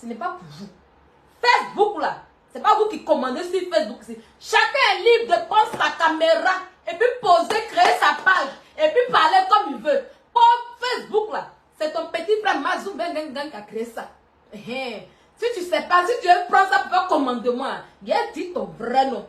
ce n'est pas pour vous. Facebook là, c'est pas vous qui commandez sur Facebook. Chacun est libre de prendre sa caméra et puis poser, créer sa page et puis parler comme il veut. Pour Facebook là, c'est ton petit frère Mazou Bengengang qui a créé ça. Si tu sais pas, si tu veux prendre ça pour faire commandement, il a dit ton vrai nom.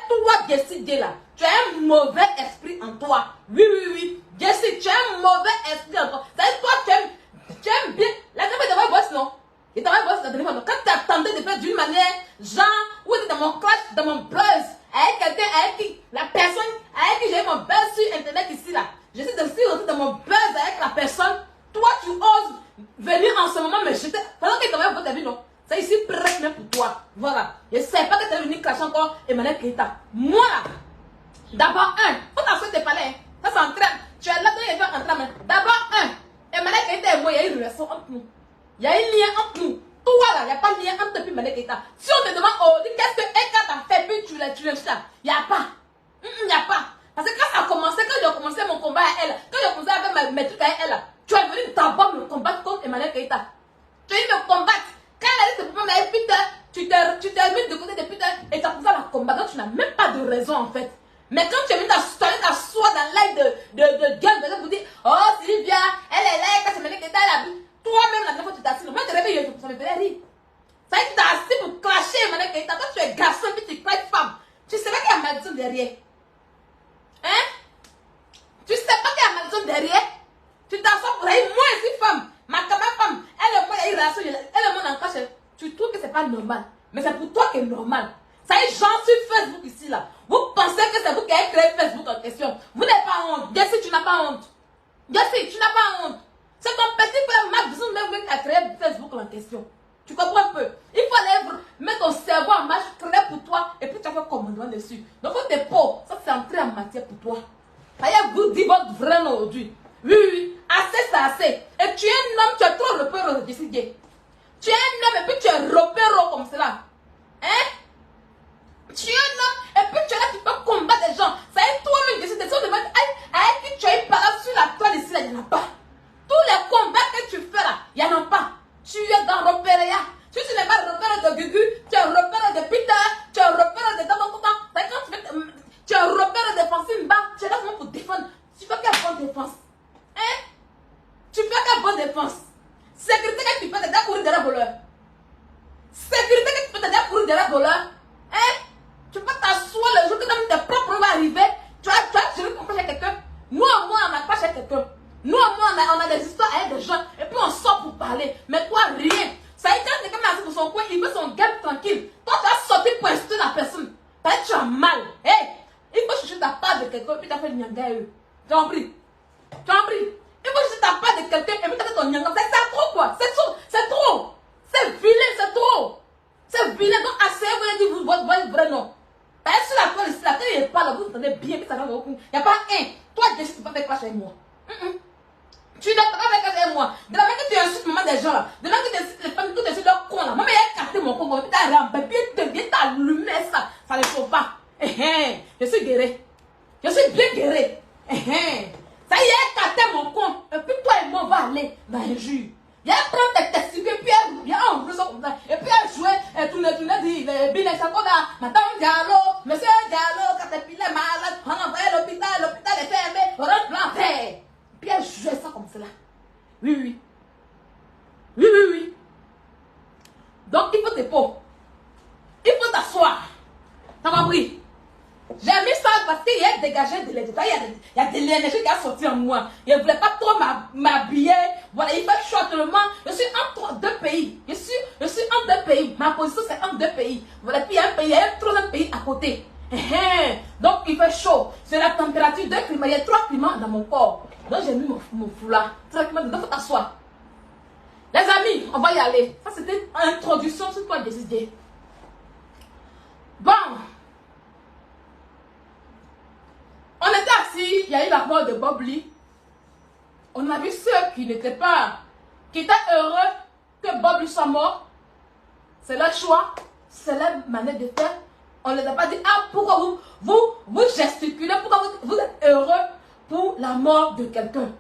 Toi, Jessie, là, tu as un mauvais esprit en toi. Oui, oui, oui. Jessie, tu as un mauvais esprit en toi. C'est toi, tu aimes bien. La dame est dans ma bosse, non? Et dans ma bosse, dans téléphone. Quand tu attendais de faire d'une manière, genre, où tu es dans mon clash, dans mon buzz, avec quelqu'un, avec qui, la personne, avec qui j'ai mon buzz sur Internet ici, là. Je suis aussi dans mon buzz avec la personne. Toi, tu oses venir en ce moment me jeter. Pendant que tu as votre vie, non? C'est ici presque même pour toi. Voilà. Je ne sais pas que tu es venu clasher encore Emmanuel Keita. Moi, d'abord, faut t'en souhaiter parler. Ça, c'est en train. Tu es là, tu es en train. D'abord, Emmanuel Keita et moi, il y a une relation entre nous. Il y a un lien entre nous. Toi, là, il n'y a pas de lien entre toi et Emmanuel Keita. Si on te demande, oh, qu'est-ce que Eka t'a fait, puis tu le chats, il n'y a pas. Il n'y a pas. Parce que quand ça a commencé, quand j'ai commencé mon combat à elle, quand j'ai commencé avec mes trucs à elle, tu es venu d'abord me combattre contre Emmanuel Keita. Tu es venu me combattre. Quand elle a dit que putain, tu t'es mis de côté de putain et tu as commencé à la combattre, donc tu n'as même pas de raison en fait. Mais quand tu es venu t'asseoir dans l'aide de gueule, vous dire, oh Sylvia, elle est là, quand c'est Emmanuel Keita, elle a vu. Toi-même, la dernière fois tu t'as assis, moi je te réveille, ça me fait rire. Ça veut dire que tu t'as assis pour clasher Emmanuel Keita. Toi tu es garçon, puis tu clashes femme. Tu sais pas qu'il y a malédiction derrière. Hein? Tu sais pas qu'il y a malédiction derrière? Tu t'assois pour dire, moi je suis femme. Ma camarade femme, elle et moi, il y a une relation, elle et moi, on en cache. Tu trouves que c'est pas normal. Mais c'est pour toi que c'est normal. Ça y est, j'en suis Facebook ici, là. Vous pensez que c'est vous qui avez créé Facebook en question. Vous n'avez pas honte. Jessie, tu n'as pas honte. Jessie, tu n'as pas honte. C'est ton petit frère Max même qui a créé Facebook en question. Tu comprends un peu? Il faut aller mettre ton cerveau en marche, créer pour toi, et puis tu as fait commandement dessus. Donc, faut tes pots. Ça, c'est entré en matière pour toi. Ça y est, vous dites votre vrai nom aujourd'hui. Oui, oui, assez, c'est assez. Et tu es un homme, tu es trop repéré, Jessie J. Tu es un homme et puis tu es repéré comme cela. Hein? Tu es un homme et puis tu es là, tu peux combattre des gens. Ça y est, toi-même, Jessie, des gens de mettre avec qui tu as une parole sur la toile ici, là, il n'y en a pas. Tous les combats que tu fais là, il n'y en a pas. Tu es dans repéré. Si tu n'es pas repéré de Gugu, tu es repéré de Peter, tu es repéré de Dans. Tu es repéré de Francine Ba, tu es là seulement pour défendre. Tu fais quelle bonne défense? Hein? Tu fais quelle bonne défense? Sécurité que tu fais, t'as déjà couru derrière voleur. Sécurité que tu fais, t'as déjà couru derrière voleur. Hein? Tu peux t'asseoir le jour que tes propres va arriver. Tu as juré qu'on chez quelqu'un. Nous, on n'a pas chez quelqu'un. Nous, on a des histoires avec des gens. Et puis on sort pour parler. Mais toi, rien. Ça y est, quand quelqu'un est assis pour son coin, il veut son game tranquille. Toi, tu as sorti pour insulter la personne. Tu as mal. Hey! Il faut chercher ta part de quelqu'un et puis tu as fait le nyanga. Tu as compris? Tu as compris? Il faut chercher ta part de quelqu'un et puis tu as fait ton nyanga. C'est trop quoi? C'est trop. C'est trop. C'est vilain, c'est trop. C'est vilain. Donc, asseyez-vous et dites votre vrai nom. Sur la toile ici, la télé n'est pas là. Vous entendez bien que ça va au cou. Il n'y a pas un. Toi, Jessie, tu ne peux pas faire clash avec moi. Tu n'as pas fait clash avec moi. De la manière que tu insultes maman des gens là. De la manière que tu insultes les femmes, que tu insultes leurs cons là. Moi, mais il a capté mon con. Puis tu as rempli. Bien t'allumer ça. Ça ne chauffe pas. Je suis guéri. Je suis bien guéri. Ça y est, capté mon con. Et puis toi et moi, on va aller dans un jus. Il y a prendre tes testicules, et puis il y a un blouson comme ça. Et puis elle jouait, tourner, dit, Bill Sakoda, Madame Diallo, Monsieur Diallo, Caterpillar est malade, on envoie à l'hôpital est fermé, on rentre l'enfer. Puis elle jouait ça comme cela. Oui. Donc il faut tes pots. Il faut t'asseoir. T'as compris? J'ai mis ça parce qu'il y a dégagé de l'énergie. Il y a de l'énergie qui a sorti en moi. Je ne voulais pas trop m'habiller. Voilà, il fait chaud actuellement. Je suis entre deux pays. Je suis entre deux pays. Ma position, c'est entre deux pays. Voilà, puis il y a un troisième pays à côté. Donc, il fait chaud. C'est la température de climat. Il y a 3 climats dans mon corps. Donc, j'ai mis mon foulard. C'est il faut t'asseoir. Les amis, on va y aller. Ça, c'était une introduction sur toi, Jessie. Bon. On était assis, il y a eu la mort de Bob Lee. On a vu ceux qui n'étaient pas, qui étaient heureux que Bob Lee soit mort. C'est leur choix, c'est leur manière de faire. On ne les a pas dit, pourquoi vous gesticulez, pourquoi vous êtes heureux pour la mort de quelqu'un.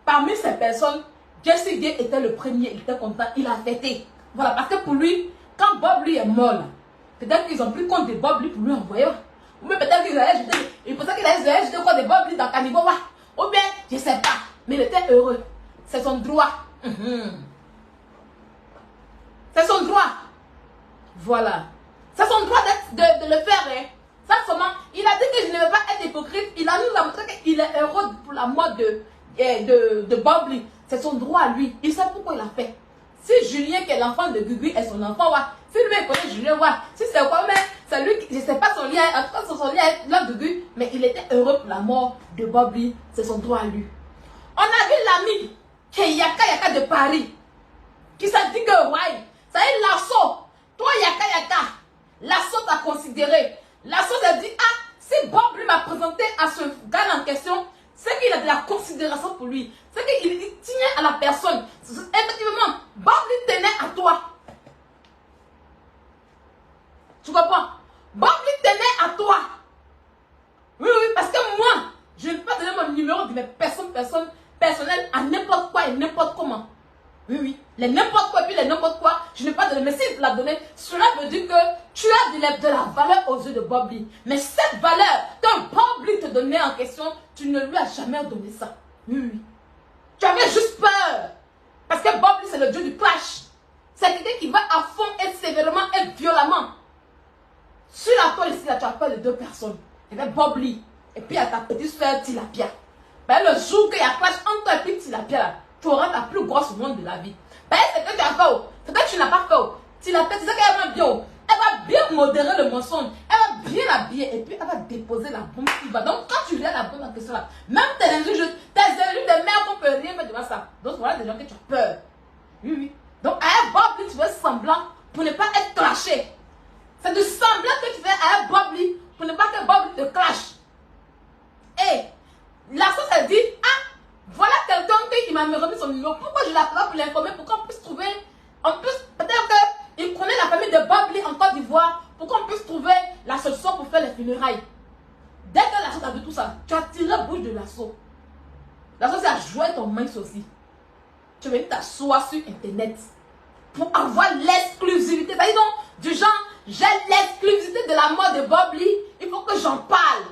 Parmi ces personnes, Jessie J était le premier, il était content, il a fêté. Voilà, parce que pour lui, quand Bob lui est mort là, peut-être qu'ils ont pris compte de Bob lui pour lui envoyer. Ou bien peut-être qu'ils allaient jeter, ils pensaient qu'ils allaient jeter quoi de Bob lui dans Caniboa. Ou bien, je ne sais pas, mais il était heureux. C'est son droit. C'est son droit. Voilà. C'est son droit de le faire. Hein. Ça, seulement, il a dit que je ne vais pas être hypocrite. Il a nous a montré qu'il est heureux pour la mort de Bob Lee. C'est son droit à lui. Il sait pourquoi il a fait. Si Julien, qui est l'enfant de Gugu, est son enfant, ouais. Si lui, il connaît Julien, ouais. Si c'est quoi, mais c'est lui qui, je ne sais pas son lien, en tout cas, son lien avec l'homme de Gugu, mais il était heureux pour la mort de Bob Lee. C'est son droit à lui. On a vu l'ami qui est Yaka de Paris, qui s'est dit que, ouais, ça y est, Lasso, toi, Yaka, Lasso t'a considéré. Lasso s'est dit, ah, si Bob lui m'a présenté à ce gars en question, c'est qu'il a de la considération pour lui. C'est qu'il tient à la personne. Effectivement, Bob lui tenait à toi. Tu comprends? Bob lui tenait à toi. Oui, parce que moi, je ne peux pas donner mon numéro de mes personnes personnelles à n'importe quoi et n'importe comment. Oui. Les n'importe quoi et puis les n'importe quoi, je ne peux pas donner. Mais s'il te l'a donné, cela veut dire que tu as de la valeur aux yeux de Bob Lee. Mais cette valeur que Bob Lee te donnait en question, tu ne lui as jamais donné ça. Oui. Tu avais juste peur. Parce que Bob Lee, c'est le dieu du clash. C'est quelqu'un qui va à fond et sévèrement et violemment. Sur la toile ici, là, tu as peur de deux personnes. Il y avait Bob Lee et puis il y a ta petite soeur Tilapia. Ben, le jour qu'il y a clash entre toi et puis Tilapia, là, tu auras ta plus grosse honte de la vie. Ben, c'est que tu as fait. C'est que tu n'as pas fait. Tilapia, tu sais qu'elle va bien. Elle va bien modérer le mensonge. Elle va bien l'habiller et puis elle va déposer la bombe qui va. Donc, quand tu viens la bombe en question là, même tes injures de merde, on peut rien mettre devant ça. Donc, voilà des gens que tu as peur. Oui. Donc, à un Bob Lee, tu fais semblant pour ne pas être clashé. C'est du semblant que tu fais à un Bob Lee pour ne pas que Bob Lee te clash. Et la sauce elle dit, ah, voilà quelqu'un qui m'a remis son numéro. Pourquoi je l'appelle pour l'informer? Pour qu'on puisse trouver, peut-être qu'il connaît la famille de Bob Lee en Côte d'Ivoire, pour qu'on puisse trouver la solution pour faire les funérailles. Dès que la sauce a vu tout ça, tu as tiré la bouche de la sauce. La sauce a joué ton main aussi. Tu veux t'asseoir sur internet pour avoir l'exclusivité. Ça dit donc, du genre, j'ai l'exclusivité de la mort de Bob Lee, il faut que j'en parle.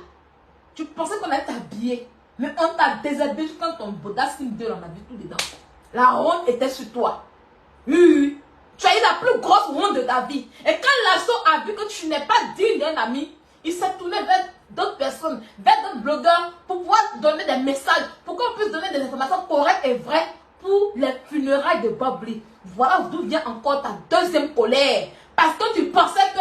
Tu pensais qu'on allait t'habiller, mais on t'a déshabillé quand ton Boda Sim 2, on a vu tout dedans. La honte était sur toi. Oui. Tu as eu la plus grosse honte de ta vie. Et quand Lasso a vu que tu n'es pas digne d'un ami, il s'est tourné vers d'autres personnes, vers d'autres blogueurs, pour pouvoir donner des messages, pour qu'on puisse donner des informations correctes et vraies pour les funérailles de Bob Lee. Voilà d'où vient encore ta deuxième colère. Parce que tu pensais que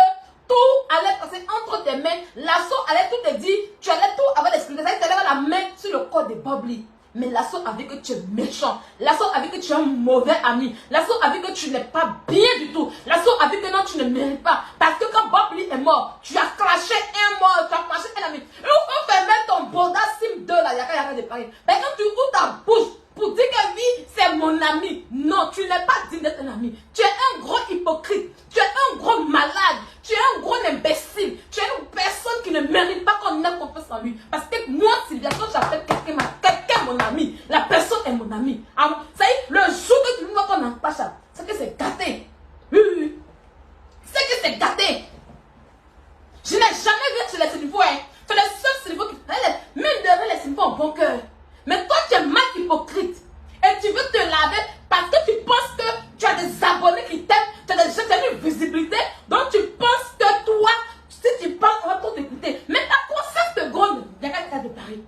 tout allait passer entre tes mains. Lasso allait tout te dire. Tu allais tout avoir l'explication. Tu allais avoir la main sur le corps de Bob Lee. Mais Lasso a vu que tu es méchant. Lasso a vu que tu es un mauvais ami. Lasso a vu que tu n'es pas bien du tout. Lasso a vu que non, tu ne mérites pas. Parce que quand Bob Lee est mort, tu as clashé un mort, tu as clashé un ami. Et on fait mettre ton Boda Sim 2 là, Yaka de Paris. Mais quand tu ouvres ta bouche pour dire que oui, c'est mon ami. Non, tu n'es pas digne d'être un ami. Tu es un gros hypocrite. Tu es un gros malade. Tu es un gros imbécile. Tu es une personne qui ne mérite pas qu'on ait confiance en lui. Parce que moi, Sylvia, quand j'appelle quelqu'un mon ami, la personne est mon ami. Ça y est, le jour que tu vois qu'on en passe, c'est que c'est gâté. Oui. C'est que c'est gâté. Je n'ai jamais vu sur les Sénéfois. C'est le seul Sénéfois qui fait même derrière les Sénéfois en bon cœur. Mais toi, tu es mal hypocrite. Et tu veux te laver parce que tu penses que tu as des abonnés qui t'aiment, tu as une visibilité. Donc tu penses que toi, si tu parles, on va tout écouter. Mais ta conscience te gronde. Il y a quelqu'un de Paris.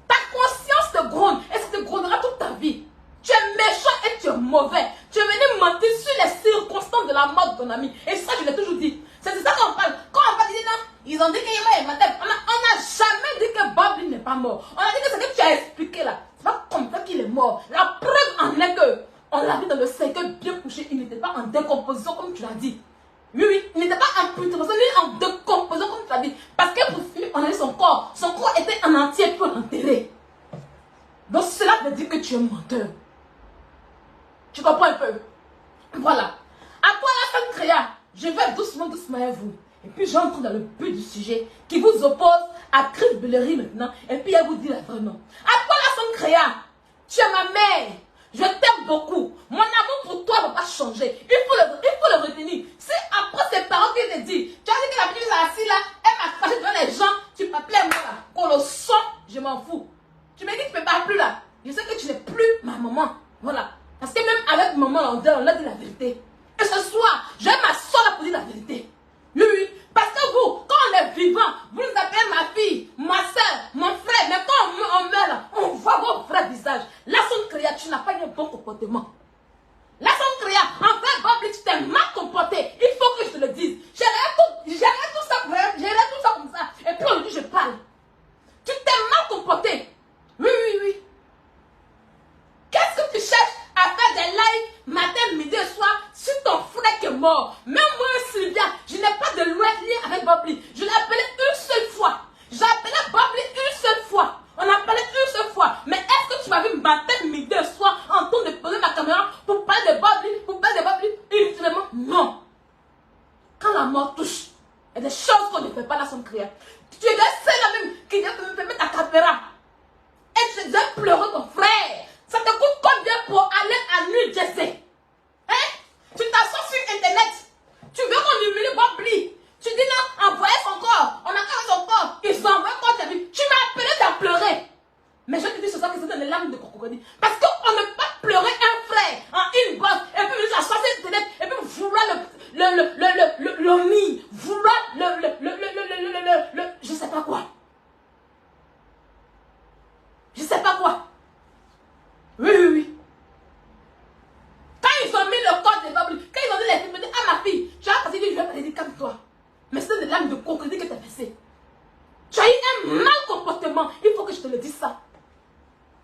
Ta conscience te gronde. Et ça te grondera toute ta vie. Tu es méchant et tu es mauvais. Tu es venu mentir sur les circonstances de la mort de ton ami. Et ça, je l'ai toujours dit. C'est de ça qu'on parle. Quand on va dire non, ils ont dit qu'il est mort. On n'a jamais dit que Bob Lee n'est pas mort. On a dit que c'est que tu as expliqué là. C'est pas comme ça qu'il est mort. La preuve en est que on l'a vu dans le cercueil bien couché. Il n'était pas en décomposition comme tu l'as dit. Oui. Il n'était pas en putréfaction ni en décomposition comme tu l'as dit. Parce que pour finir, on a vu son corps. Son corps était en entier pour l'enterrer. Donc cela veut dire que tu es menteur. Tu comprends un peu? Voilà. À quoi la femme créa? Je vais doucement à vous. Et puis j'entre dans le but du sujet qui vous oppose à Chris Bellery maintenant. Et puis elle vous dit la vraie nom. À quoi la femme créa? Tu es ma mère. Je t'aime beaucoup. Mon amour pour toi ne va pas changer. Il faut avec maman, on a dit la vérité. Et ce soir, je vais m'asseoir là pour dire la vérité. Oui, oui. Parce que vous, quand on est vivant, vous nous appelez ma fille, ma soeur, mon frère. Mais quand on meurt là, on voit vos vrais visages. La son créature, tu n'as pas eu un bon comportement. La son créature, en vrai, Bob, tu t'es mal comporté. Il faut que je te le dise. J'irai tout ça comme ça. Et puis aujourd'hui, je parle. Tu t'es mal comporté. Oui, oui, oui. Qu'est-ce que tu cherches à faire des lives matin, midi et soir sur ton frère qui est mort? Même moi, Sylvia, je n'ai pas de lien avec Bobli. Je l'ai appelé une seule fois. J'ai appelé Bobli une seule fois. On a appelé une seule fois. Mais est-ce que tu m'as vu matin, midi et soir en train de poser ma caméra pour parler de Bobli, Inutilement, non. Quand la mort touche, il y a des choses qu'on ne fait pas dans son crière. Tu es celle-là même qui vient te mettre ta caméra. Et tu dois pleurer ton frère. Ça te coûte combien pour aller à New Jersey? Hein? Tu t'assois sur Internet. Tu veux qu'on humilie Bobli. Tu dis non, envoyez son corps. On a envoyé son corps. Ils ont envoyé quand tu as vu. Tu m'as appelé, tu as pleuré. Mais je te dis ce soir que c'est des larmes de crocodile. Parce qu'on ne peut pas pleurer un frère en une bosse. Et puis vous asseoir sur Internet. Et puis vouloir le nid. Vouloir je sais pas quoi. Je sais pas quoi. Oui, oui, oui. Quand ils ont mis le corps de Bobli, quand ils ont dit les filles, ils me disent, ah ma fille, tu as passé dit, je vais pas te dire calme-toi. Mais c'est des larmes de crocodile que tu as versé. Tu as eu un mal comportement. Il faut que je te le dise ça.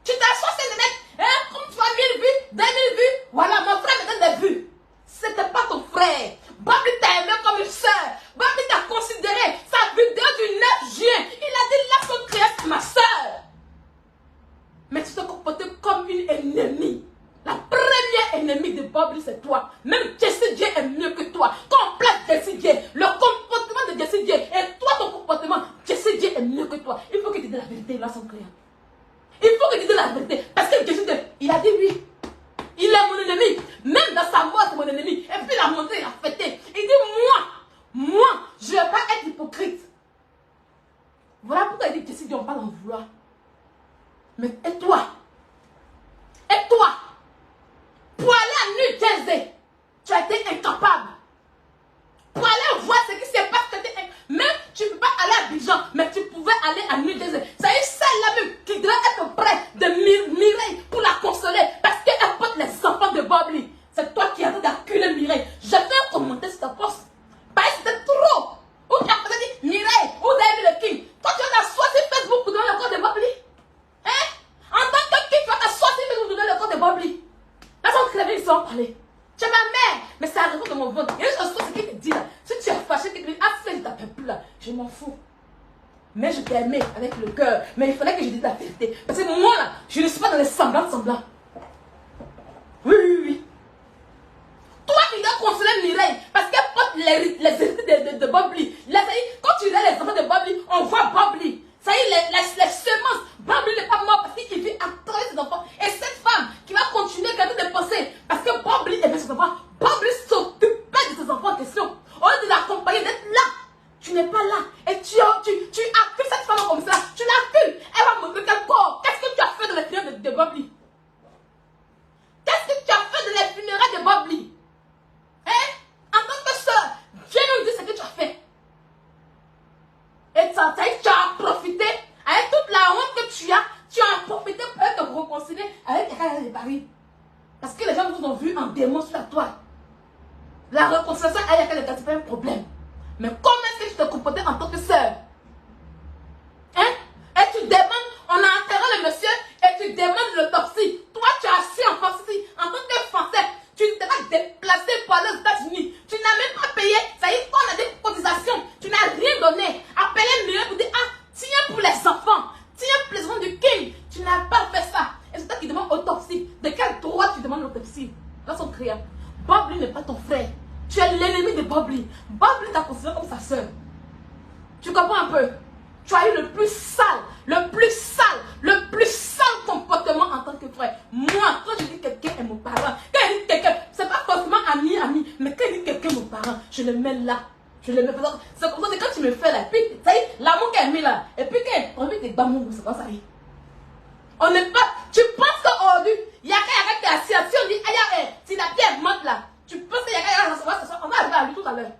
Tu t'assois sur Internet, hein, comme tu as 1000 vues, 2000 vues. Voilà, mon frère me donne des vues. C'était pas ton frère. Bobli t'a aimé comme une soeur. Bobli t'a considéré. Sa vidéo du 9 juin, il a dit, là, son créateur, c'est ma soeur. Mais tu te comportes comme une ennemie. La première ennemie de Bobli, c'est toi. Même Jessie J est mieux que toi. Quand on place Jessie J, le comportement de Jessie J et toi, ton comportement, Jessie J est mieux que toi. Il faut que tu dises la vérité, là, son créateur. Il faut que tu dises la vérité. Parce que Jessie J, il a dit oui. Il est mon ennemi. Même dans sa mort, c'est mon ennemi. Et puis il a monté, il a fêté. Il dit, moi, je ne vais pas être hypocrite. Voilà pourquoi il dit Jessie J, on va l'en vouloir. Mais et toi, pour aller à New Jersey, tu as été incapable. Pour aller voir ce qui s'est passé, même tu ne peux pas aller à Abidjan, mais tu pouvais aller à New Jersey. C'est celle-là même qui devait être près de Mireille pour la consoler, parce qu'elle porte les enfants de Bobli. C'est toi qui as d'acculer Mireille. J'ai fait un commentaire sur ta poste. Parce que c'était trop. Où tu as dit Mireille, où tu as vu le King. Toi tu as choisi Facebook pour donner le corps de Bobli. Hein? En tant que King, tu vas t'asseoir sur Facebook pour donner le corps de Bobli. Là, sans crever, ils sont parlé. Tu es ma mère, mais c'est la raison de mon ventre. Et je sais ce qu'il te dit là. Si tu es fâché, tu te dis, ah, fait, je t'appelle plus là. Je m'en fous. Mais je t'aimais avec le cœur. Mais il fallait que je dise la vérité. Parce que moi là, je ne suis pas dans les semblants. Oui, oui, oui. Toi, tu dois consoler Mireille. Parce qu'elle porte les héritiers de Bobli. Là, ça y est, quand tu regardes les enfants de Bobli, on voit Bobli. Ça y est, les semences. Bobli n'est pas mort parce qu'il vit à travers ses enfants. Et cette femme qui va continuer à garder des pensées. Parce que Bobli aimait ses enfants. Bobli s'occupait de ses enfants en question. Au lieu de l'accompagner, d'être là. Tu n'es pas là. Et tu accules cette femme comme ça. Tu l'accules. Elle va montrer quel corps. Qu'est-ce que tu as fait de les funérailles de Bobli? Qu'est-ce que tu as fait de les funérailles de Bobli? Hein? En tant que soeur, viens nous dire ce que tu as fait. Et ça, tu as profité. Avec toute la honte que tu as profité pour te réconcilier avec quelqu'un de Paris. Parce que les gens vous ont vu en démon sur la toile. La réconciliation avec quelqu'un, c'est pas un problème. Mais comment est-ce que tu te comportais en tant que soeur? Hein? Et tu demandes, on a enterré le monsieur et tu demandes l'autopsie. Toi, tu as assis en Français, en tant que Français. Tu t'es pas déplacé pour aller aux États-Unis. Tu n'as même pas payé. Ça y est, on a des cotisations. Tu n'as rien donné. Appelez mieux pour dire, ah, tiens pour les enfants. Tiens pour les enfants du King. Tu n'as pas fait ça. Et c'est toi qui demandes autopsie. De quel droit tu demandes l'autopsie? Dans son criant. Bobli n'est pas ton frère. Tu es l'ennemi de Bobli. Bobli t'a considéré comme sa soeur. Tu comprends un peu? Tu as eu le plus sale comportement en tant que frère. Moi, quand je dis quelqu'un est mon parent, quand je dis quelqu'un, c'est pas forcément ami, mais quand je dis quelqu'un est mon parent, je le mets là. Je le mets. C'est comme ça, c'est quand tu me fais là, puis, ça y est, l'amour qu'elle met là, et puis quand on met des bamous, c'est comme ça. On n'est pas. Tu penses qu'aujourd'hui, Il y a quelqu'un qui est assis, si on dit, si la pierre monte là, tu penses qu'il y a quelqu'un qui va recevoir, on va arriver à lui tout à l'heure.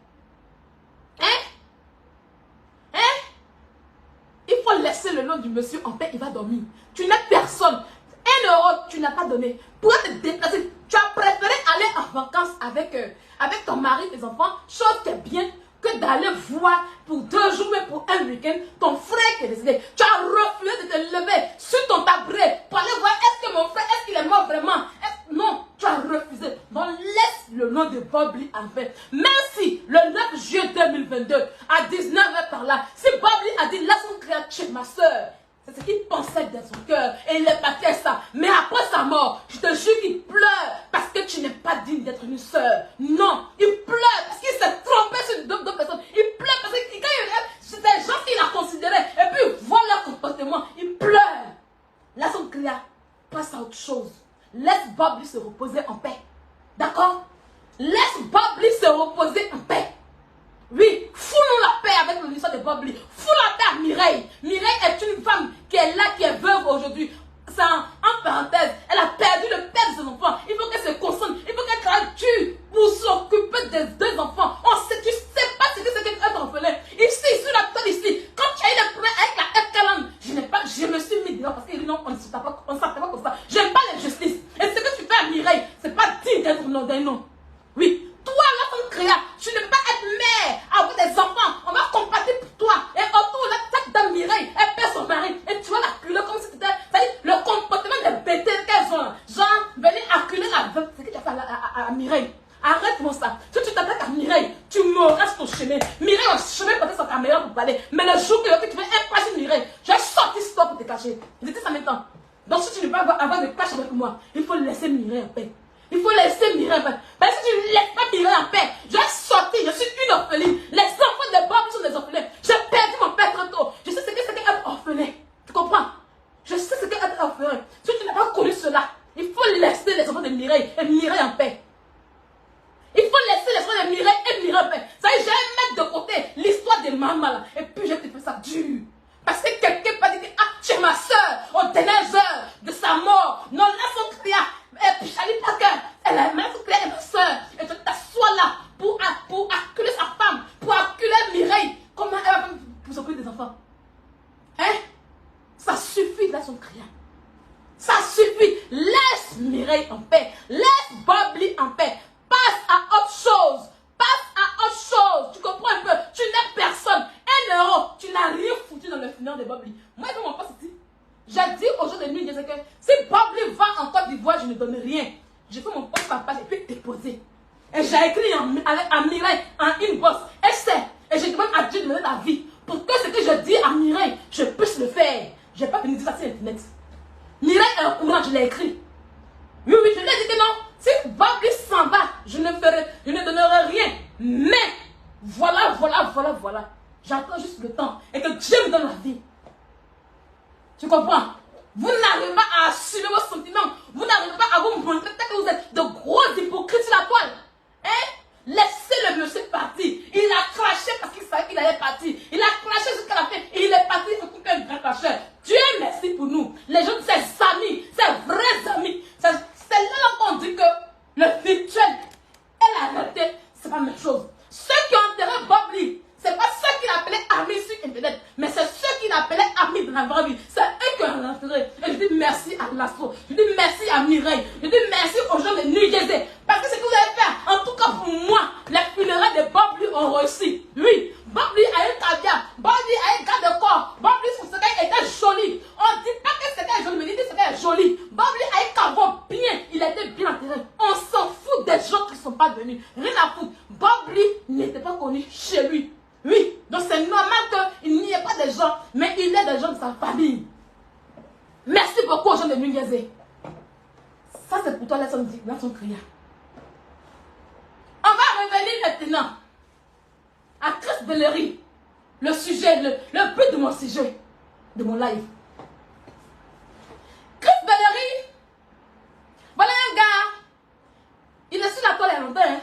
Il faut laisser le nom du monsieur en paix, il va dormir. Tu n'es personne. 1 euro, tu n'as pas donné. Pour te déplacer, tu as préféré aller en vacances avec ton mari, tes enfants, chose qui est bien, que d'aller voir pour 2 jours, mais pour un week-end, ton frère qui est décédé. Tu as refusé de te lever sur ton tabouret pour aller voir, est-ce que mon frère, est-ce qu'il est mort vraiment? Non, tu as refusé. Donc laisse le nom de Bobli en paix. Même si le 9 juillet 2022, à 19h par là, si Bobli a dit, laisse mon créateur chez ma soeur, c'est ce qu'il pensait dans son cœur. Et il est parti à ça. Mais après sa mort, je te jure qu'il pleure parce que tu n'es pas digne d'être une soeur. Non, il pleure parce qu'il s'est trompé sur d'autres personnes. Il pleure parce que quand il regarde, c'est des gens qu'il a considérés. Et puis il voit leur comportement. Il pleure. Là, son client passe à autre chose. Laisse Bobli se reposer en paix. D'accord? Laisse Bobli se reposer en paix. Oui, fous-nous la paix avec l'histoire de Bobli. Fous la paix à Mireille. Mireille est une femme qui est là, qui est veuve aujourd'hui. C'est en parenthèse. Elle a perdu le père de ses enfants. Il faut qu'elle se concentre. Il faut qu'elle travaille dur pour s'occuper des 2 enfants. Tu sais pas ce que c'est qu'être orphelin. Ici, sur la table ici, quand tu as eu le problème avec la F40, je me suis mis dehors parce que non, on ne s'attend pas comme ça. J'aime pas l'injustice. Et ce que tu fais à Mireille, c'est pas digne d'être d'un nom. Oui. Toi, là, ton créa, tu ne peux pas être mère, avoir des enfants. On va compatir pour toi. Et autour, là, cette dame Mireille, elle perd son mari. Et tu vas l'acculer comme si c'était. C'est-à-dire, le comportement des bêtises qu'elles ont. Genre, venir acculer la veuve. C'est ce que tu as fait à Mireille. Arrête-moi ça. Si tu t'attaques à Mireille, tu mourras sur ton chemin. Mireille, on chemin porter sa caméra pour parler. Mais le jour que tu fais un pas sur Mireille, je vais sortir ce pour te cacher. Je dis ça maintenant. Donc, si tu ne veux pas avoir de clash avec moi, il faut laisser Mireille en paix. Il faut laisser Mireille en paix. Parce que si tu ne laisses pas Mireille en paix, je vais sortir, je suis une orpheline. Les enfants de Bob sont des orphelins. J'ai perdu mon père très tôt. Je sais ce que c'est qu'être orphelin. Tu comprends? Je sais ce qu'est être orphelin. Si tu n'as pas connu cela, il faut laisser les enfants de Mireille et Mireille en paix. Il faut laisser les enfants de Mireille et Mireille en paix. Ça y est, je vais mettre de côté l'histoire de maman là. Et puis je vais te faire ça dur. Parce que quelqu'un peut dire, ah, tu es ma soeur, aux dernières heures de sa mort. Non, là, son créa. Et puis, Charlie Parker, elle a même son créa et ma soeur. Et tu t'assois là pour acculer sa femme, pour acculer Mireille. Comment elle va pour s'occuper des enfants? Hein? Ça suffit, là, son créa. Ça suffit. Laisse Mireille en paix. Laisse Bobli en paix. Passe à autre chose. Passe à autre chose. Tu comprends un peu? Tu n'es personne. 1 euro. Tu n'as rien foutu dans le funéraire de Bobli. Moi, je mon poste ici. J'ai dit aux gens de nuit, que si Bobli va en Côte d'Ivoire, je ne donne rien. J'ai fait mon poste par page et puis déposé. Et j'ai écrit à Mireille en inbox. Elle sait. Et j'ai demandé à Dieu de me donner la vie. Pour que ce que je dis à Mireille, je puisse le faire. Je n'ai pas venu dire ça sur Internet. Mireille est au courant, je l'ai écrit. Oui, je lui ai dit que non. Si Bobli s'en va, je ne donnerai rien. Mais, voilà. J'attends juste le temps. Et que Dieu me donne la vie. Tu comprends? Vous n'arrivez pas à assumer vos sentiments. Vous n'arrivez pas à vous montrer que vous êtes de gros hypocrites sur la toile. Hein? Laissez le monsieur partir. Il a craché parce qu'il savait qu'il allait partir. Il a craché jusqu'à la fin. Et il est parti pour qu'un grand cracheur. Dieu merci pour nous. Les gens, ses amis, ses vrais amis. C'est là qu'on dit que le virtuel et la réalité, c'est pas la même chose. Ceux qui ont enterré Bobli, c'est pas ceux qui l'appelaient amis sur Internet, mais c'est ceux qui l'appelaient amis dans la vraie vie. C'est eux qui ont enterré. Et je dis merci à Lasso. Je dis merci à Mireille. Je dis merci aux gens de New Jersey. Parce que ce que vous avez fait, en tout cas pour moi, les funérailles de Bobli ont réussi. Oui, Bobli a eu caviar. Bobli a eu garde de corps. Bobli, son secret était joli. On ne dit pas que c'était joli, mais il dit que c'était joli. Bobli a eu caveau bien. Il était bien enterré. On s'en fout des gens qui ne sont pas venus. Rien à foutre. Bobli n'était pas connu chez lui. Oui, donc c'est normal qu'il n'y ait pas de gens, mais il est des gens de sa famille. Merci beaucoup aux gens de New Jersey. Ça c'est pour toi, là, son criard. On va revenir maintenant à Chris Bellery. Le sujet, le but de mon sujet, de mon live. Chris Bellery, voilà un gars, il est sur la toile il y a longtemps. Hein.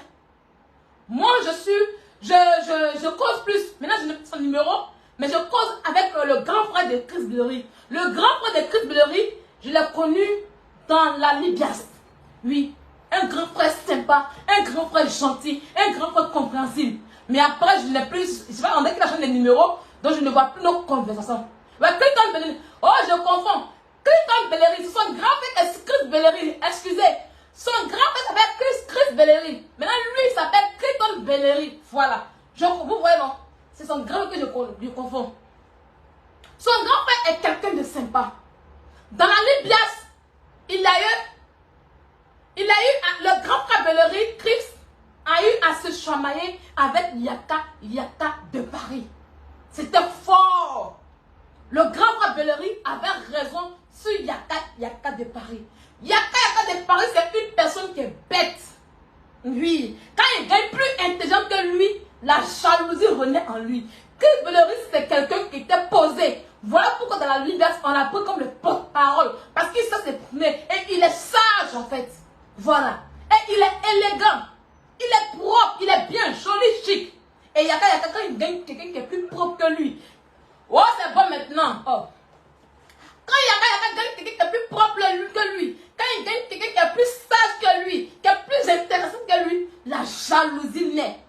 Moi, je cause plus. Maintenant, je n'ai pas son numéro, mais je cause avec le grand frère de Chris Bellery. Le grand frère de Chris Bellery, je l'ai connu dans la Libias. Oui, un grand frère sympa, un grand frère gentil, un grand frère compréhensible. Mais après, je n'ai plus, je sais pas, on a qu'il a changé les numéros, donc je ne vois plus nos conversations. Ouais, Clinton Bellery, oh, je confonds. Clinton Bellery, c'est son grand frère Chris Bellery, excusez. Son grand frère s'appelle Chris Bellery. Maintenant, lui, il s'appelle Clinton Bellery. Voilà. Vous voyez, non? C'est son grand frère que je confonds. Son grand frère est quelqu'un de sympa. Dans la Libias, il a eu le grand frère Bellery, Chris, a eu à se chamailler avec Yaka de Paris. C'était fort. Le grand frère Bellery avait raison sur Yaka de Paris. Yaka de Paris, c'est une personne qui est bête. Oui. Quand il est plus intelligent que lui, la jalousie renaît en lui. Chris Bellery, c'est quelqu'un qui était posé. Voilà pourquoi dans la Libias, on l'a pris comme le porte-parole. Parce qu'il sait s'exprimer. Et il est sage, en fait. Voilà. Et il est élégant. Il est propre. Il est bien, joli, chic. Et Yaka, quand il gagne quelqu'un qui est plus propre que lui. Oh, c'est bon maintenant. Oh. Quand Yaka gagne quelqu'un qui est plus propre que lui. Quand il gagne quelqu'un qui est plus sage que lui. Qui est plus intéressant que lui. La jalousie naît.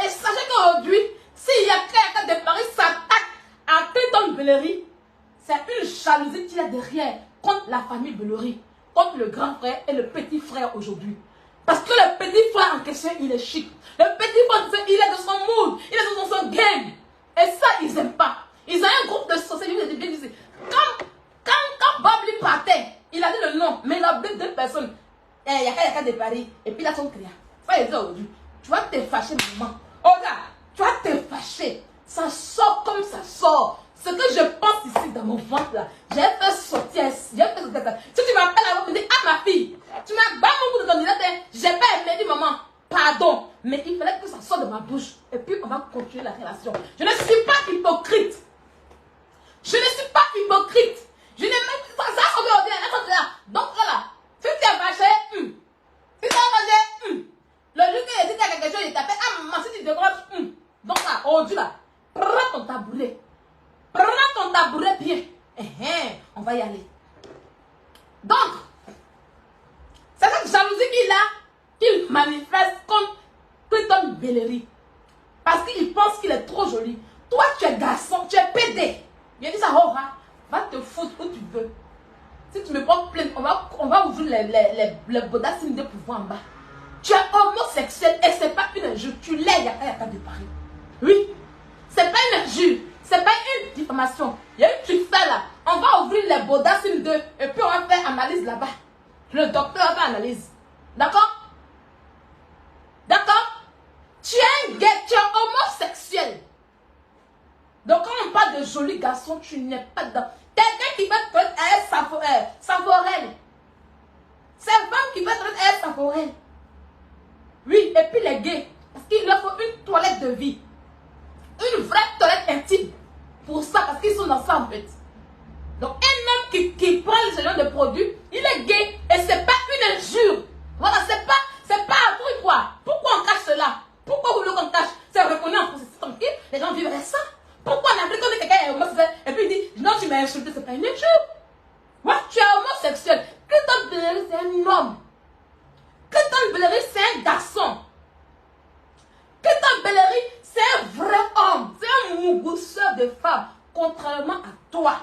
Et sachez qu'aujourd'hui, si Yaka de Paris s'attaque à Clinton Bellery, c'est une jalousie qu'il y a derrière contre la famille Bellery, contre le grand frère et le petit frère aujourd'hui. Parce que le petit frère en question, il est chic. Le petit frère, il est de son mood, il est de son game. Et ça, ils n'aiment pas. Ils ont un groupe de société, bien dit. Quand Bob lui partait, il a dit le nom, mais il a oublié deux personnes. Yaka de Paris, et puis là, son client. Ça, il dit aujourd'hui, tu vas te fâcher, maman. Oh là, tu vas te fâcher. Ça sort comme ça sort. Ce que je pense ici dans mon ventre là, j'ai fait sortir. Si tu m'appelles avant, tu me dis, ah ma fille, tu m'as battu mon bout de ton idée, j'ai pas aimé, dis maman, pardon. Mais il fallait que ça sorte de ma bouche. Et puis on va continuer la relation. Je ne suis pas hypocrite. Je ne suis pas hypocrite. Je n'ai même pas ça aujourd'hui. Donc voilà, si tu es fâché, si tu es fâché, le jour que il dit quelque chose, il t'appelle, ah maman, si tu te décroches, donc là, aujourd'hui là, prends ton tabouret. Prends ton tabouret bien. On va y aller. Donc, c'est cette jalousie qu'il manifeste contre Clinton Bellery. Parce qu'il pense qu'il est trop joli. Toi, tu es garçon, tu es pédé. Il a dit ça, oh, va te foutre où tu veux. Si tu me prends plainte, on va ouvrir les bodasines de pouvoir en bas. Tu es homosexuel et c'est pas une injure. Tu l'es, Yaka de Paris. Oui. C'est pas une injure. C'est pas une diffamation. Il y a une truc fait là. On va ouvrir les bodasines 2 et puis on va faire analyse là-bas. Le docteur va faire analyse. D'accord? D'accord? Tu es un gay, tu es homosexuel. Donc quand on parle de joli garçon, tu n'es pas dedans. Quelqu'un qui va te traiter à Savorel. C'est une femme qui va te traiter à Savorel. Oui, et puis les gays. Parce qu'il leur faut une toilette de vie. Une vraie toilette intime. Pour ça, parce qu'ils sont dans ça en fait. Donc un homme qui prend ce genre de produit, il est gay. Et c'est pas une injure. Voilà, c'est pas un truc quoi. Pourquoi on cache cela? Pourquoi vous voulez qu'on cache? C'est reconnu en France, c'est tranquille. Les gens vivraient ça. Pourquoi on a pris quand quelqu'un est homosexuel et puis il dit non, tu m'as insulté, c'est pas une injure. Ouais, tu es homosexuel. Clinton Bellery, c'est un homme. Clinton Bellery, c'est un garçon. Clinton Bellery, c'est un vrai homme. C'est un mougousseur de femmes, contrairement à toi.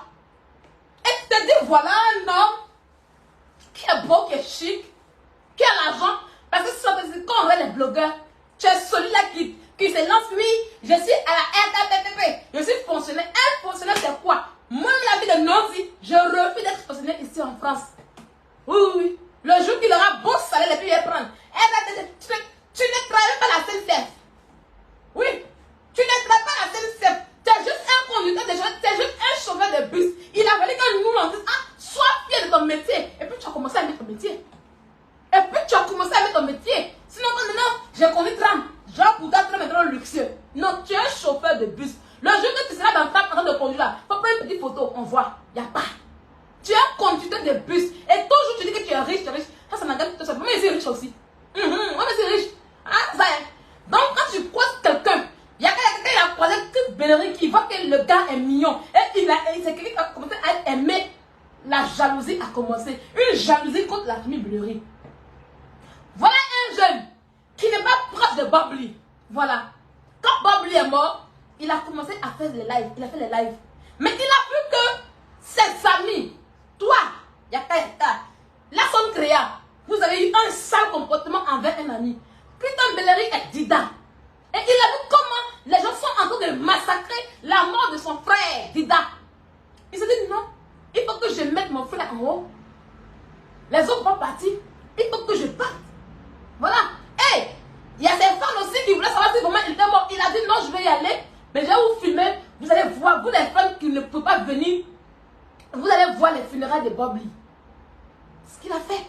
Et tu te dis, voilà un homme qui est beau, qui est chic, qui a l'argent. Parce que quand on voit les blogueurs, tu es celui-là qui se lance, oui, je suis à la RTPP, je suis fonctionnaire. Un fonctionnaire, c'est quoi? Moi, la vie de Nancy, je refuse d'être fonctionnaire ici en France. Oui, oui, oui. Le jour qu'il aura bon salaire, et puis il va prendre. Tu ne travailles pas la SNCF. Oui, tu ne travailles pas la SNCF. Tu es juste un conducteur de gens, tu es juste un chauffeur de bus. Il a fallu que nous on dise, ah, sois fier de ton métier. Et puis tu as commencé à mettre ton métier. Et puis tu as commencé à mettre ton métier. Sinon, maintenant, j'ai conduit tram. Genre pour tram maintenant luxueux. Non, tu es un chauffeur de bus. Le jour que tu seras dans le tram en train de conduire là, il faut prendre une petite photo, on voit. Il n'y a pas. Tu es un conducteur de bus. Et toujours tu dis que tu es riche, tu es riche. Ça m'engage tout ça. Moi, je suis riche aussi. Moi, je suis riche. Ah, ça y est. Donc, quand tu croises quelqu'un, il y a quelqu'un qui a croisé Chris Bellery qui voit que le gars est mignon. Et c'est quelqu'un qui a commencé à être aimé. la jalousie a commencé. Une jalousie contre la famille Bleury. Voilà un jeune qui n'est pas proche de Bobli. Voilà. Quand Bobli est mort, il a commencé à faire les lives. Il a fait les lives. Mais il a vu que ses amis, toi, Yaka Yaka, la son créa, vous avez eu un sale comportement envers un ami. Christian Bellery est Dida. Et il a vu comment les gens sont en train de massacrer la mort de son frère, Dida. Il s'est dit non, il faut que je mette mon frère en haut. Les autres vont partir. Il faut que je parte. Voilà. Et il y a des fans aussi qui voulaient savoir si vraiment il était mort. Il a dit non, je vais y aller. Mais je vais vous filmer. Vous allez voir, vous les fans qui ne peuvent pas venir, vous allez voir les funérailles de Bobli. Ce qu'il a fait.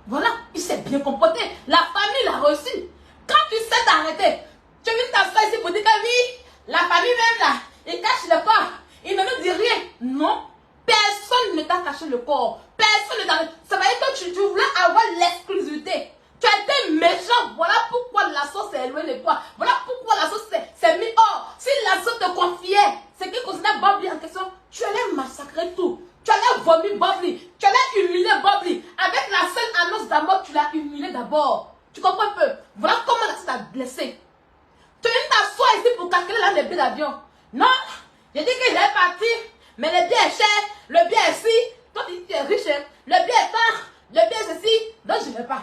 Voilà, il s'est bien comporté. La famille l'a reçu. Quand tu sais t'arrêter, tu viens t'asseoir ici pour dire que oui, la famille même là, il cache le corps. Il ne nous dit rien. Non, personne ne t'a caché le corps. Personne ne t'a... Ça veut dire que tu voulais avoir l'exclusivité. Tu étais méchant. Voilà pourquoi la sauce s'est élevée de toi. Voilà pourquoi la sauce s'est mise hors. Si la sauce te confiait, c'est qu'il considère Bobli en question, tu allais massacrer tout. Tu allais vomir Bobli. Tu allais humilier Bobli. Avec la seule annonce d'amour, tu l'as humilié d'abord. Tu comprends un peu? Voilà comment la sauce t'a blessé. Tu viens t'asseoir ici pour calculer là les billets d'avion. Non, j'ai dit que j'allais partir, mais le billet est cher, le billet est ci. Toi, tu es riche, le billet est tard, le billet est ceci. Donc, je ne vais pas.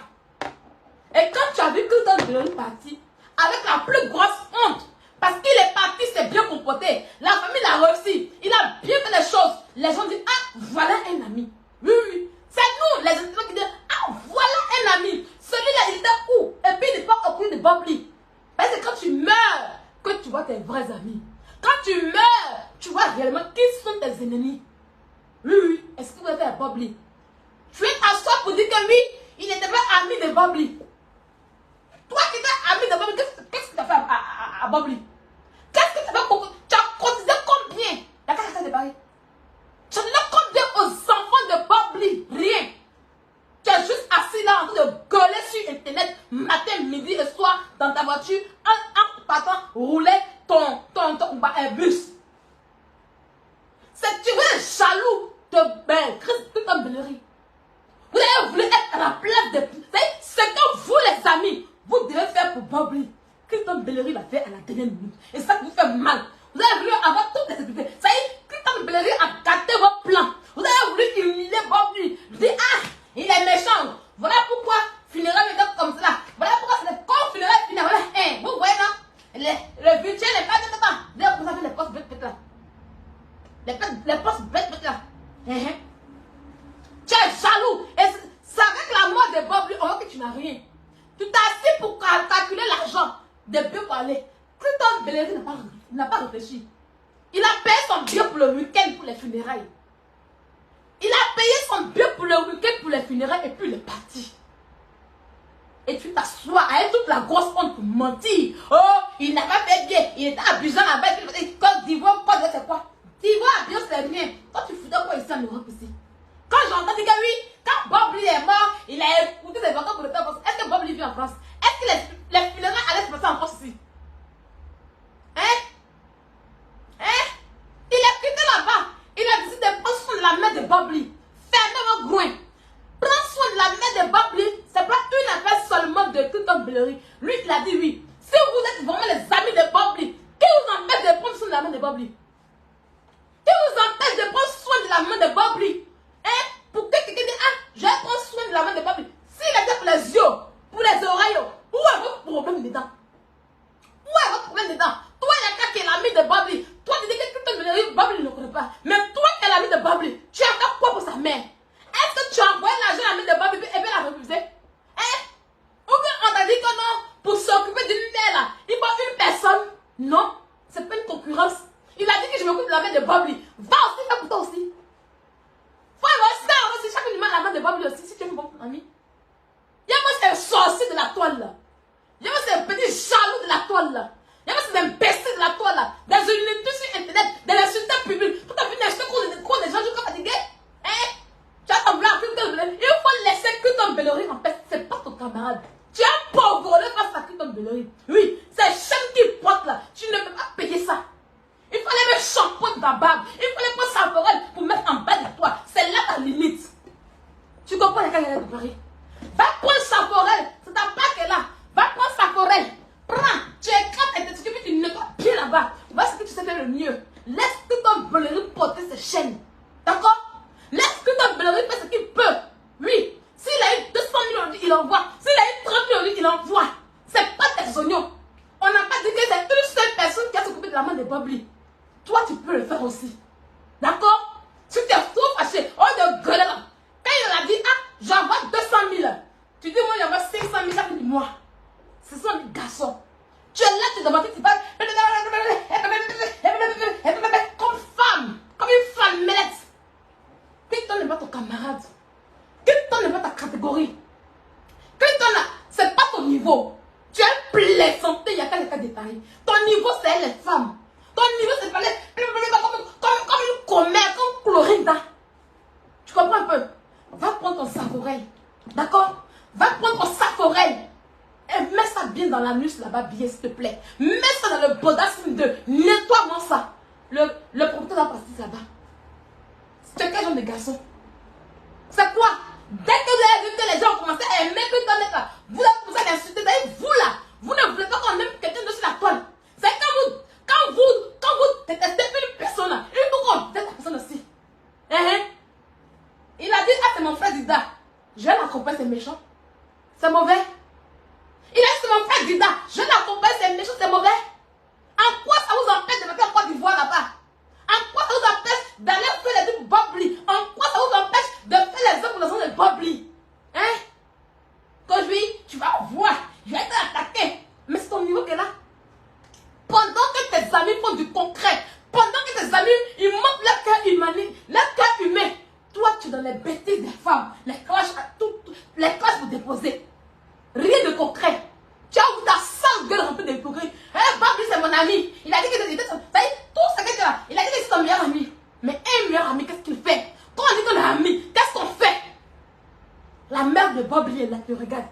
Et quand tu as vu que ton Bellery parti, avec la plus grosse honte, parce qu'il est parti, c'est bien comporté, la famille l'a réussi, il a bien fait les choses. Les gens disent, ah, voilà un ami. Oui, oui. C'est nous, les intellectuels, qui disent, ah, voilà un ami. Celui-là, il était où? Et puis, il n'est pas au de Bobli. Parce que quand tu meurs, que tu vois tes vrais amis. Quand tu meurs, tu vois réellement qui sont tes ennemis. Oui, oui. Est-ce que vous avez à Bobli? Tu es t'asseoir pour dire que oui, il n'était pas ami de Bobli. Toi qui étais ami de Bobli, qu'est-ce que tu as fait à Bobli? Qu'est-ce que tu as fait pour... Tu as cotisé combien? La carte de Paris. Tu as donné combien aux enfants de Bobli? Rien. Tu es juste assis là en train de gueuler sur Internet matin, midi et soir dans ta voiture en partant rouler ton bus. C'est tu es jaloux de Christian Bellery. Vous avez voulu être à la place de... C'est que vous les amis, vous devez faire pour Bobli. Christian Bellery l'a fait à la dernière minute. Et ça vous fait mal. Vous avez voulu avoir toutes les sécurités. Ça y est, Christian Bellery a gâté vos plans. Vous avez voulu humilier Bobli. Vous dites, ah, il est méchant. Voilà pourquoi funérailles est comme cela. Voilà pourquoi c'est quand funérailles funérailles. Hein, vous voyez non? Le budget n'est pas de temps. Vous avez commencé à faire les postes bêtes là. Les postes bêtes là. Tu es jaloux. Et c'est avec la mort de Bobli, on voit que tu n'as rien. Tu t'es assis pour calculer l'argent de bien parler. Christian Bellery n'a pas réfléchi. Il a payé son billet pour le week-end pour les funérailles. Il a payé son billet pour le week-end pour les funérailles et puis il est parti. Et tu t'assois avec toute la grosse honte pour mentir. Oh, il n'a pas fait bien. Il était abusant là-bas. Côte d'Ivoire, c'est quoi? D'Ivoire, bien c'est bien. Toi, tu foutais quoi ici en Europe ici? Quand j'entends dire que oui, quand Bobli est mort, il a écouté ses vacances pour le temps. Est-ce que Bobli vit en France? Est-ce que les funérailles allaient se passer en France ici? Il est quitté là-bas. Il a décidé de prendre soin de la main de Bobli. Fermez vos groins. Prends soin de la main de Bobli. C'est pas une affaire seulement de Christian Bellery. Lui, il a dit oui. Si vous êtes vraiment les amis de Bobli, qui vous empêche de prendre soin de la main de Bobli? Qui vous empêche de prendre soin de la main de Bobli? Pour que quelqu'un dise, ah, je vais prendre soin de la main de Bobli. S'il était pour les yeux, pour les oreilles, où est votre problème dedans? Où est votre problème dedans? Toi, il y a quelqu'un qui est l'ami de Bobli. Toi, tu dis que Christian Bellery, Bobli ne le connaît pas. Mais toi, qui es l'ami de Bobli, tu as fait quoi pour sa mère? Est-ce que tu as envoyé l'argent à l'ami de Bobli et bien la refusé? Ou bien on t'a dit que non, pour s'occuper d'une mère là, il faut une personne. Non, c'est pas une concurrence. Il a dit que je m'occupe de la main de Bobli. Va aussi faire pour toi aussi. Faut aussi chaque numéro la main de Bobli aussi si tu es un bon ami. Il y a moi c'est un sorcier de la toile là. Il y a moi c'est un petit jaloux de la toile là. Il y a moi c'est un imbécile de la toile là. Dans une étude sur internet, dans l'insultant public. Tout à fait n'acheter contre des gens jusqu'à fatiguer. Tu as ton blanc, il faut laisser Christian Bellery en paix. C'est pas ton camarade. Tu es un pauvre face à Christian Bellery. Oui, c'est chaîne qui porte là. Tu ne peux pas payer ça. Il fallait mettre shampoing dans ta barbe. Il fallait prendre sa forêt pour mettre en bas de toi. C'est là Bobli, toi tu peux le faire aussi. D'accord? Si tu es trop fâché, oh de gueuler là. Quand il a dit, ah, j'envoie 200 000. Tu dis, moi j'envoie 500 000 chaque mois. Ce sont des garçons. Tu es là, tu es devant, tu parles comme femme, comme une femme mêlette. Quelqu'un n'est pas ton camarade. Quelqu'un n'est pas ta catégorie. Quelqu'un là, c'est pas ton niveau. Tu es plaisanté, il y a qu'à les cas détaillés. Ton niveau, c'est les femmes. Ton niveau, c'est parler comme une commère, comme Clorinda. Tu comprends un peu? Va prendre ton sac-oreille. D'accord? Va prendre ton sac-oreille. Et mets ça bien dans l'anus là-bas, bien, s'il te plaît. Mets ça dans le bodasme de. Nettoie-moi ça. Le propriétaire va partir là-bas. C'est quel genre de garçon? C'est quoi? Dès que vous avez vu que les gens ont commencé à aimer que ton être là, vous avez commencé à l'insulter. Vous là, vous ne voulez pas qu'on aime quelqu'un dessus la toile. C'est quand vous détestez une personne là, il faut qu'on déteste la personne aussi. Il a dit, ah c'est mon frère Dida. Je l'accompagne, c'est méchant. C'est mauvais. Il a dit, c'est mon frère Dida. Je l'accompagne, c'est méchant, c'est mauvais. En quoi ça vous empêche de mettre en Côte d'Ivoire là-bas? En quoi ça vous empêche d'aller faire les trucs Bobli? En quoi ça vous empêche de faire les œuvres de Bobli? Hein? Qu'aujourd'hui, tu vas voir, je vais t'attaquer. Mais c'est ton niveau qui est là. Pendant que tes amis font du concret, pendant que tes amis, ils montrent leur cœur humain, toi, tu es dans les bêtises des femmes, les clashes pour déposer. Rien de concret. Tu as vu ta sale gueule remplie d'hypocrisie. Bobli, c'est mon ami. Il a dit que c'était son. Ça y est, tout ce que tu as. Il a dit que c'est ton meilleur ami. Mais un meilleur ami, qu'est-ce qu'il fait? Quand on dit qu'on est amis, qu'est-ce qu'on fait? La mère de Bobli est là, te regarde.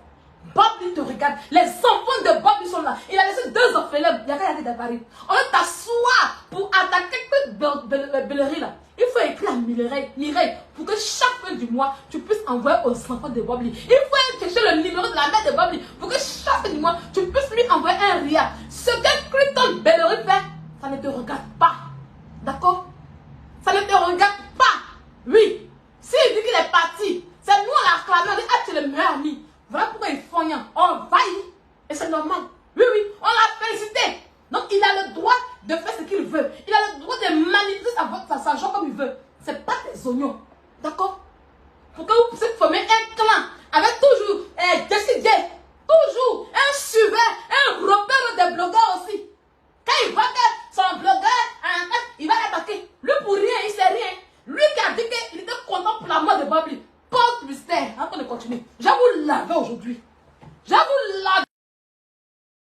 Bobli te regarde. Les enfants de Bobli sont là. Il a laissé 2 orphelins. Il y a rien à Paris. On va t'asseoir pour attaquer toute bellerie là. Il faut écrire à Mireille pour que chaque fin du mois, tu puisses envoyer aux enfants de Bobli. Il faut chercher le numéro de la mère de Bobli pour que chaque fin du mois, tu puisses lui envoyer un ria. Ce que Clinton Bellerie fait, ça ne te regarde pas. D'accord? Ça ne te regarde pas. Oui. S'il dit qu'il est parti, c'est nous on l'a acclamé, on dit, ah tu es le meilleur ami. Voilà pourquoi ils font rien. On va y. Et c'est normal. Oui, on l'a félicité. Donc il a le droit de faire ce qu'il veut. Il a le droit de manipuler sa joie comme il veut. C'est pas des oignons. D'accord? Pour que vous puissiez former un clan avec toujours décidé, toujours un suiveur, un repère des blogueurs aussi. Quand il voit que son blogueur, il va l'attaquer. Lui pour rien, il sait rien. Lui qui a dit qu'il était content pour la mort de Bobli. Pauvre mystère. Attends de continuer. Je vais vous laver aujourd'hui. Je vais vous laver.